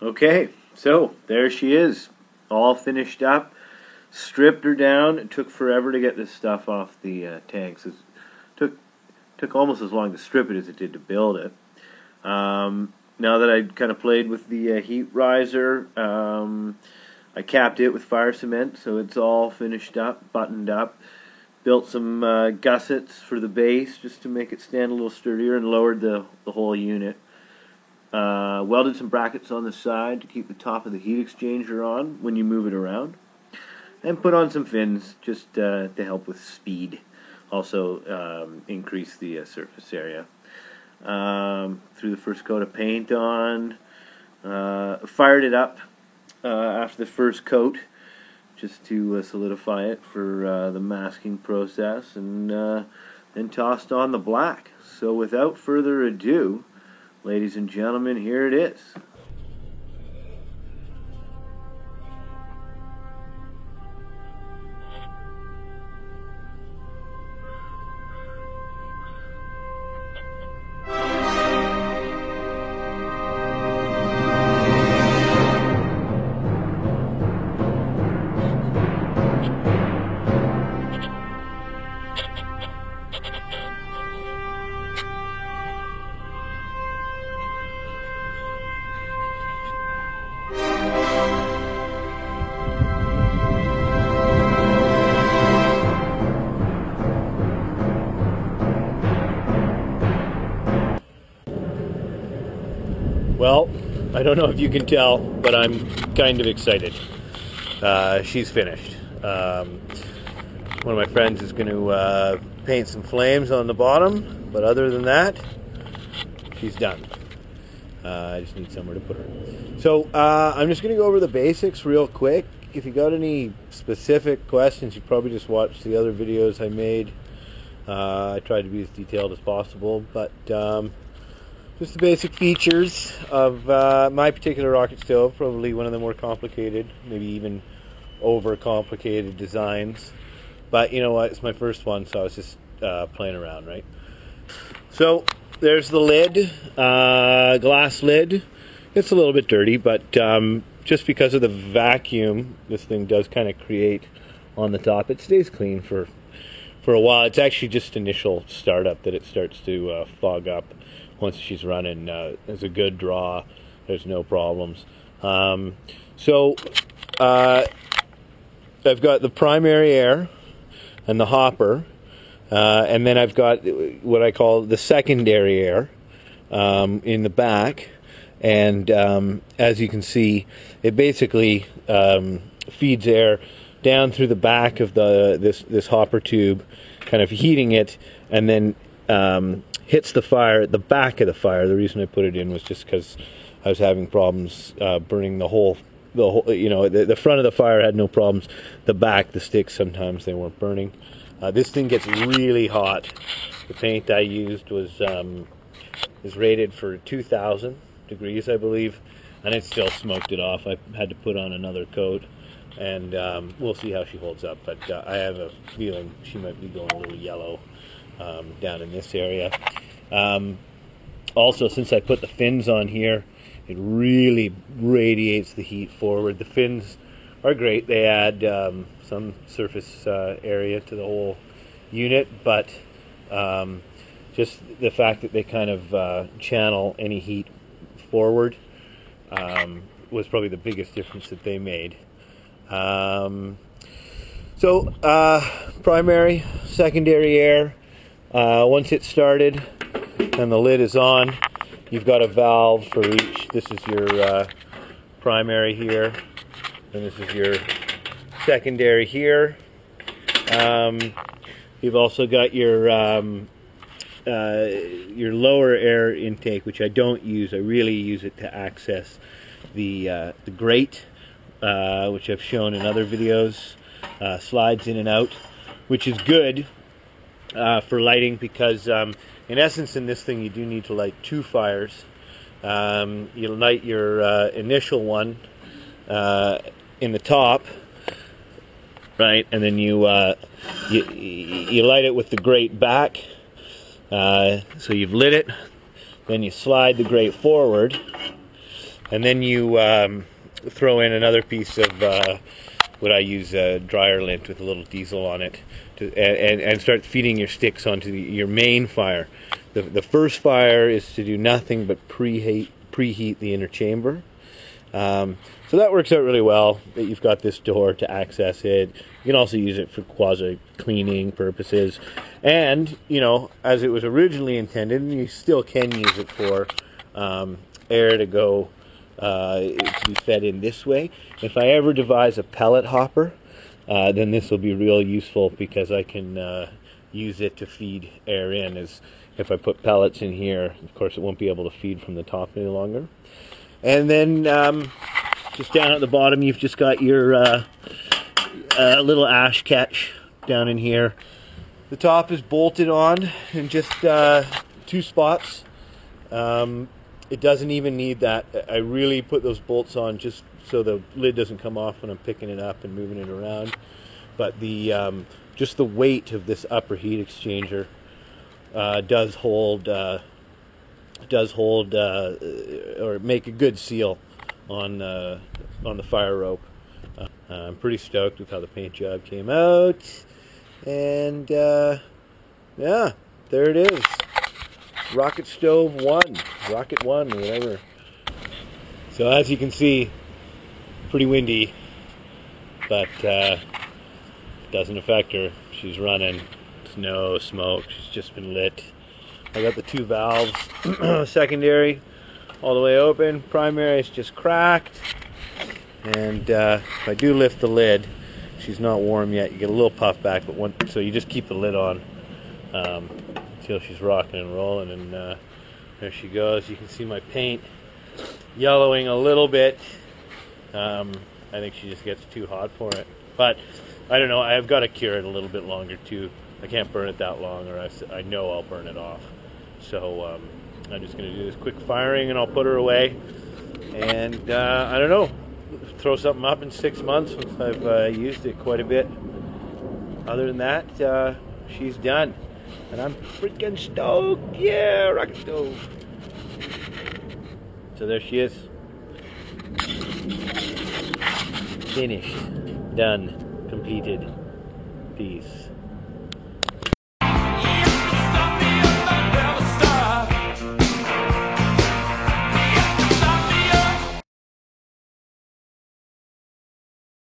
Okay, so there she is, all finished up. Stripped her down. It took forever to get this stuff off the tanks. It took almost as long to strip it as it did to build it. Now that I'd kind of played with the heat riser, I capped it with fire cement, so it's all finished up, buttoned up. Built some gussets for the base just to make it stand a little sturdier, and lowered the whole unit. Welded some brackets on the side to keep the top of the heat exchanger on when you move it around. And put on some fins just to help with speed. Also increase the surface area. Threw the first coat of paint on. Fired it up after the first coat just to solidify it for the masking process. And then tossed on the black. So without further ado, ladies and gentlemen, here it is. Well, I don't know if you can tell, but I'm kind of excited. She's finished. One of my friends is going to paint some flames on the bottom, but other than that, she's done. I just need somewhere to put her. So I'm just going to go over the basics real quick. If you got any specific questions, you probably just watch the other videos I made. I tried to be as detailed as possible, but just the basic features of my particular rocket stove. Probably one of the more complicated, maybe even over-complicated designs. But you know what? It's my first one, so I was just playing around, right? So there's the lid, glass lid. It's a little bit dirty, but just because of the vacuum this thing does kind of create on the top, it stays clean for a while. It's actually just initial startup that it starts to fog up. Once she's running, it's a good draw. There's no problems. So I've got the primary air and the hopper, and then I've got what I call the secondary air in the back. And as you can see, it basically feeds air down through the back of this hopper tube, kind of heating it, and then hits the fire at the back of the fire. The reason I put it in was just because I was having problems burning the whole. You know, the front of the fire had no problems. The back, the sticks, sometimes they weren't burning. This thing gets really hot. The paint I used was rated for 2,000 degrees, I believe, and it still smoked it off. I had to put on another coat, and we'll see how she holds up. But I have a feeling she might be going a little yellow down in this area. Also, since I put the fins on here, it really radiates the heat forward. The fins are great. They add some surface area to the whole unit, but just the fact that they kind of channel any heat forward was probably the biggest difference that they made. So primary, secondary air. Once it's started and the lid is on, you've got a valve for each. This is your primary here, and this is your secondary here. You've also got your lower air intake, which I don't use. I really use it to access the grate, which I've shown in other videos. Slides in and out, which is good for lighting, because in essence in this thing you do need to light two fires. You'll light your initial one in the top, right, and then you light it with the grate back. So you've lit it, then you slide the grate forward, And then you throw in another piece of what I use, dryer lint with a little diesel on it, and start feeding your sticks onto your main fire. The first fire is to do nothing but preheat the inner chamber. So that works out really well, that you've got this door to access it. You can also use it for quasi-cleaning purposes. And, you know, as it was originally intended, and you still can use it for air to go, to be fed in this way. If I ever devise a pellet hopper, then this will be real useful, because I can use it to feed air in. As if I put pellets in here, of course it won't be able to feed from the top any longer. And then just down at the bottom, you've just got your little ash catch down in here. The top is bolted on in just 2 spots. It doesn't even need that. I really put those bolts on just so the lid doesn't come off when I'm picking it up and moving it around. But the just the weight of this upper heat exchanger does hold or make a good seal on the fire rope. I'm pretty stoked with how the paint job came out, and yeah, there it is. Rocket Stove 1, Rocket 1, whatever. So as you can see, pretty windy, but doesn't affect her. She's running. There's no smoke. She's just been lit. I got the 2 valves, secondary all the way open. Primary is just cracked. And if I do lift the lid, she's not warm yet. You get a little puff back, but so you just keep the lid on until she's rocking and rolling. And there she goes. You can see my paint yellowing a little bit. I think she just gets too hot for it. But I don't know. I've got to cure it a little bit longer too. I can't burn it that long, or I know I'll burn it off. So I'm just going to do this quick firing, and I'll put her away. And I don't know, throw something up in 6 months once I've used it quite a bit. Other than that, she's done. And I'm freaking stoked. Yeah, rocket stove. So there she is. Finished. Done. Completed. Peace.